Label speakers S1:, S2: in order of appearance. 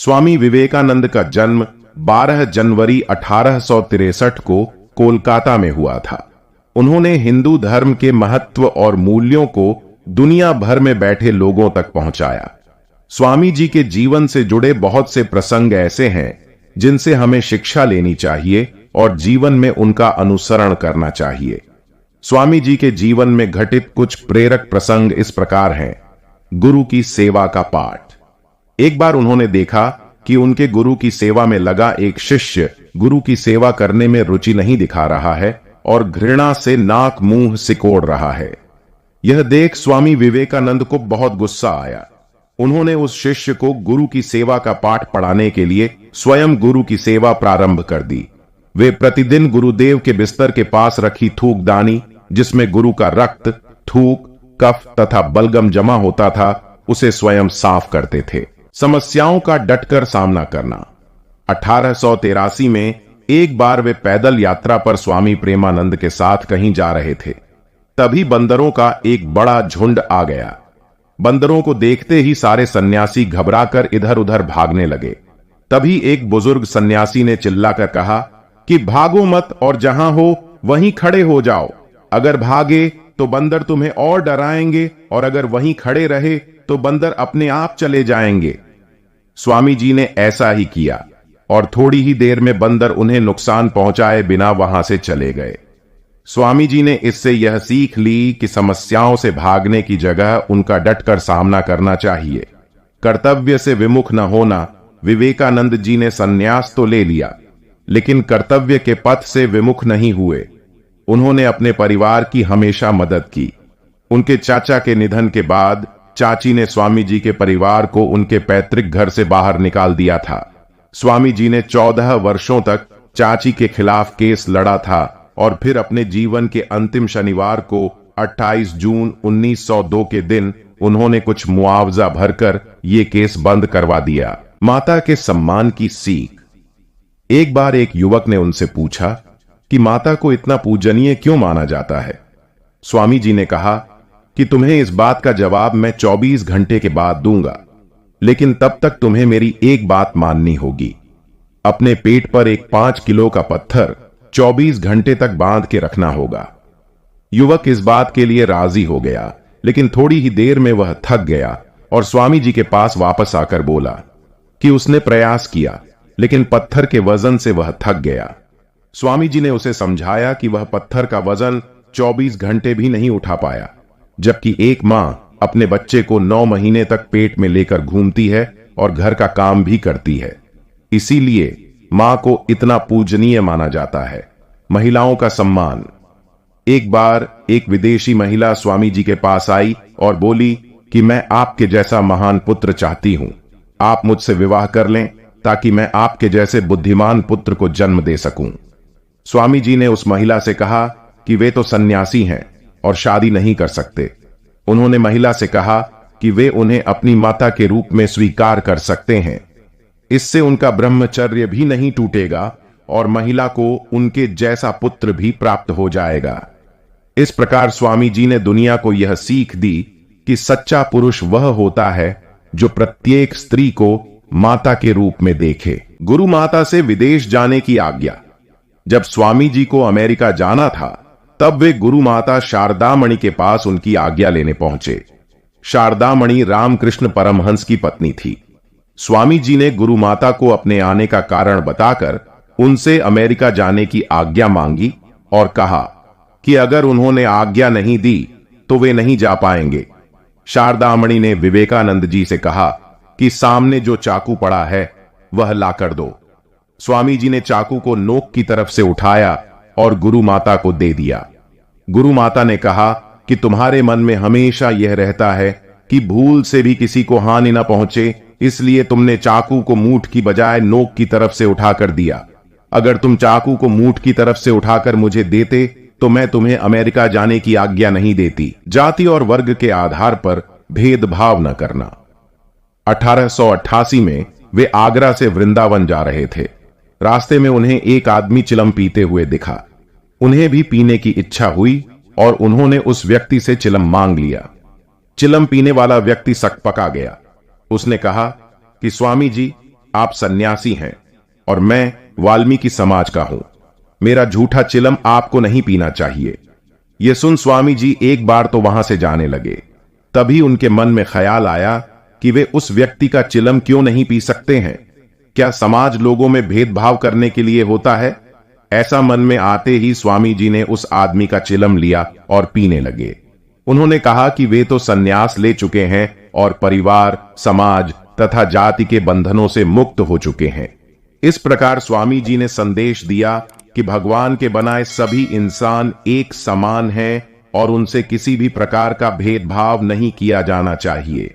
S1: स्वामी विवेकानंद का जन्म 12 जनवरी 1863 को कोलकाता में हुआ था। उन्होंने हिंदू धर्म के महत्व और मूल्यों को दुनिया भर में बैठे लोगों तक पहुंचाया। स्वामी जी के जीवन से जुड़े बहुत से प्रसंग ऐसे हैं जिनसे हमें शिक्षा लेनी चाहिए और जीवन में उनका अनुसरण करना चाहिए। स्वामी जी के जीवन में घटित कुछ प्रेरक प्रसंग इस प्रकार हैं। गुरु की सेवा का पाठ। एक बार उन्होंने देखा कि उनके गुरु की सेवा में लगा एक शिष्य गुरु की सेवा करने में रुचि नहीं दिखा रहा है और घृणा से नाक मुंह सिकोड़ रहा है। यह देख स्वामी विवेकानंद को बहुत गुस्सा आया। उन्होंने उस शिष्य को गुरु की सेवा का पाठ पढ़ाने के लिए स्वयं गुरु की सेवा प्रारंभ कर दी। वे प्रतिदिन गुरुदेव के बिस्तर के पास रखी थूकदानी, जिसमें गुरु का रक्त, थूक, कफ तथा बलगम जमा होता था, उसे स्वयं साफ करते थे। समस्याओं का डटकर सामना करना। 1883 में एक बार वे पैदल यात्रा पर स्वामी प्रेमानंद के साथ कहीं जा रहे थे। तभी बंदरों का एक बड़ा झुंड आ गया। बंदरों को देखते ही सारे सन्यासी घबराकर इधर उधर भागने लगे। तभी एक बुजुर्ग सन्यासी ने चिल्लाकर कहा कि भागो मत और जहां हो वहीं खड़े हो जाओ। अगर भागे तो बंदर तुम्हें और डराएंगे और अगर वहीं खड़े रहे तो बंदर अपने आप चले जाएंगे। स्वामी जी ने ऐसा ही किया और थोड़ी ही देर में बंदर उन्हें नुकसान पहुंचाए बिना वहां से चले गए। स्वामी जी ने इससे यह सीख ली कि समस्याओं से भागने की जगह उनका डटकर सामना करना चाहिए। कर्तव्य से विमुख न होना। विवेकानंद जी ने संन्यास तो ले लिया, लेकिन कर्तव्य के पथ से विमुख नहीं हुए। उन्होंने अपने परिवार की हमेशा मदद की। उनके चाचा के निधन के बाद चाची ने स्वामी जी के परिवार को उनके पैतृक घर से बाहर निकाल दिया था। स्वामी जी ने 14 वर्षों तक चाची के खिलाफ केस लड़ा था और फिर अपने जीवन के अंतिम शनिवार को 28 जून 1902 के दिन उन्होंने कुछ मुआवजा भरकर ये केस बंद करवा दिया। माता के सम्मान की सीख। एक बार एक युवक ने उनसे पूछा कि माता को इतना पूजनीय क्यों माना जाता है। स्वामी जी ने कहा कि तुम्हें इस बात का जवाब मैं 24 घंटे के बाद दूंगा, लेकिन तब तक तुम्हें मेरी एक बात माननी होगी। अपने पेट पर एक 5 किलो का पत्थर 24 घंटे तक बांध के रखना होगा। युवक इस बात के लिए राजी हो गया, लेकिन थोड़ी ही देर में वह थक गया और स्वामी जी के पास वापस आकर बोला कि उसने प्रयास किया, लेकिन पत्थर के वजन से वह थक गया। स्वामी जी ने उसे समझाया कि वह पत्थर का वजन 24 घंटे भी नहीं उठा पाया, जबकि एक मां अपने बच्चे को 9 महीने तक पेट में लेकर घूमती है और घर का काम भी करती है। इसीलिए मां को इतना पूजनीय माना जाता है। महिलाओं का सम्मान। एक बार एक विदेशी महिला स्वामी जी के पास आई और बोली कि मैं आपके जैसा महान पुत्र चाहती हूं। आप मुझसे विवाह कर लें ताकि मैं आपके जैसे बुद्धिमान पुत्र को जन्म दे सकूं। स्वामी जी ने उस महिला से कहा कि वे तो सन्यासी हैं और शादी नहीं कर सकते। उन्होंने महिला से कहा कि वे उन्हें अपनी माता के रूप में स्वीकार कर सकते हैं। इससे उनका ब्रह्मचर्य भी नहीं टूटेगा और महिला को उनके जैसा पुत्र भी प्राप्त हो जाएगा। इस प्रकार स्वामी जी ने दुनिया को यह सीख दी कि सच्चा पुरुष वह होता है जो प्रत्येक स्त्री को माता के रूप में देखे। गुरु माता से विदेश जाने की आज्ञा। जब स्वामी जी को अमेरिका जाना था, तब वे गुरु माता शारदामणि के पास उनकी आज्ञा लेने पहुंचे। शारदामणि रामकृष्ण परमहंस की पत्नी थी। स्वामी जी ने गुरु माता को अपने आने का कारण बताकर उनसे अमेरिका जाने की आज्ञा मांगी और कहा कि अगर उन्होंने आज्ञा नहीं दी तो वे नहीं जा पाएंगे। शारदामणि ने विवेकानंद जी से कहा कि सामने जो चाकू पड़ा है वह लाकर दो। स्वामी जी ने चाकू को नोक की तरफ से उठाया और गुरु माता को दे दिया। गुरु माता ने कहा कि तुम्हारे मन में हमेशा यह रहता है कि भूल से भी किसी को हानि न पहुंचे, इसलिए तुमने चाकू को मूठ की बजाय नोक की तरफ से उठाकर दिया। अगर तुम चाकू को मूठ की तरफ से उठाकर मुझे देते तो मैं तुम्हें अमेरिका जाने की आज्ञा नहीं देती। जाति और वर्ग के आधार पर भेदभाव न करना। 1888 में वे आगरा से वृंदावन जा रहे थे। रास्ते में उन्हें एक आदमी चिलम पीते हुए दिखा। उन्हें भी पीने की इच्छा हुई और उन्होंने उस व्यक्ति से चिलम मांग लिया। चिलम पीने वाला व्यक्ति सकपका गया। उसने कहा कि स्वामी जी, आप सन्यासी हैं और मैं वाल्मीकि समाज का हूं। मेरा झूठा चिलम आपको नहीं पीना चाहिए। यह सुन स्वामी जी एक बार तो वहां से जाने लगे। तभी उनके मन में ख्याल आया कि वे उस व्यक्ति का चिलम क्यों नहीं पी सकते हैं। क्या समाज लोगों में भेदभाव करने के लिए होता है? ऐसा मन में आते ही स्वामी जी ने उस आदमी का चिलम लिया और पीने लगे। उन्होंने कहा कि वे तो सन्यास ले चुके हैं और परिवार, समाज तथा जाति के बंधनों से मुक्त हो चुके हैं। इस प्रकार स्वामी जी ने संदेश दिया कि भगवान के बनाए सभी इंसान एक समान हैं और उनसे किसी भी प्रकार का भेदभाव नहीं किया जाना चाहिए।